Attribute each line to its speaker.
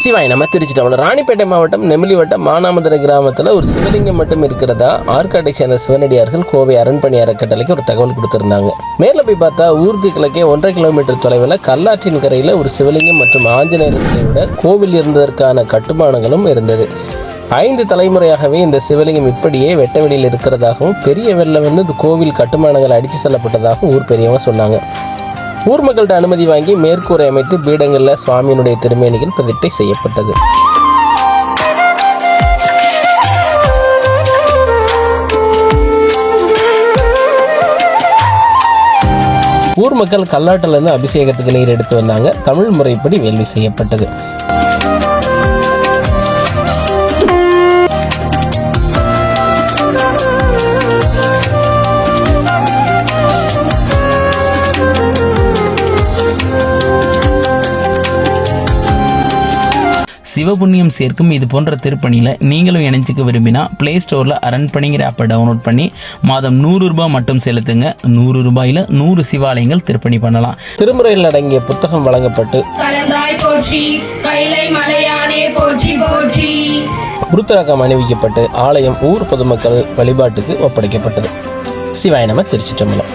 Speaker 1: சிவாய் நம்ம திருச்சிட்டோம். ராணிப்பேட்டை மாவட்டம் நெமிலி வட்டம் மானாமதுரை கிராமத்தில் ஒரு சிவலிங்கம் மட்டும் இருக்கிறதா ஆற்காட்டை சேர்ந்த சிவனடியார்கள் கோவை அரண்பணி அறக்கட்டளைக்கு ஒரு தகவல் கொடுத்திருந்தாங்க. மேல போய் பார்த்தா ஊருக்கு கிழக்கே 1.5 கிலோமீட்டர் தொலைவில் கல்லாற்றின் கரையில் ஒரு சிவலிங்கம் மற்றும் ஆஞ்சநேயர் சிலையோட கோவில் இருந்ததற்கான கட்டுமானங்களும் இருந்தது. 5 தலைமுறையாகவே இந்த சிவலிங்கம் இப்படியே வெட்ட வெளியில் இருக்கிறதாகவும் பெரிய வெள்ளம் வந்து இந்த கோவில் கட்டுமானங்கள் அடித்து செல்லப்பட்டதாகவும் ஊர் பெரியவங்க சொன்னாங்க. ஊர் மக்கள்கிட்ட அனுமதி வாங்கி மேற்கூரை அமைத்து பீடங்களில் சுவாமியினுடைய திருமேனிகள் பிரதிஷ்டை செய்யப்பட்டது. ஊர் மக்கள் கல்லாட்டிலிருந்து அபிஷேகத்துக்கு நீர் எடுத்து வந்தாங்க. தமிழ் முறைப்படி வேள்வி செய்யப்பட்டது.
Speaker 2: சிவபுண்ணியம் சேர்க்கும் இது போன்ற திருப்பணியில் நீங்களும் இணைஞ்சிக்க விரும்பினா பிளே ஸ்டோரில் அரண்பணிங்கிற ஆப்பை டவுன்லோட் பண்ணி மாதம் 100 ரூபாய் மட்டும் செலுத்துங்க. 100 ரூபாயில் 100 சிவாலயங்கள் திருப்பணி பண்ணலாம்.
Speaker 1: திருமுறையில் அடங்கிய புத்தகம் வழங்கப்பட்டு உருத்திராக்கம் அணிவிக்கப்பட்டு ஆலயம் ஊர் பொதுமக்கள் வழிபாட்டுக்கு ஒப்படைக்கப்பட்டது. சிவாய நம திருச்சிற்றம்பலம்.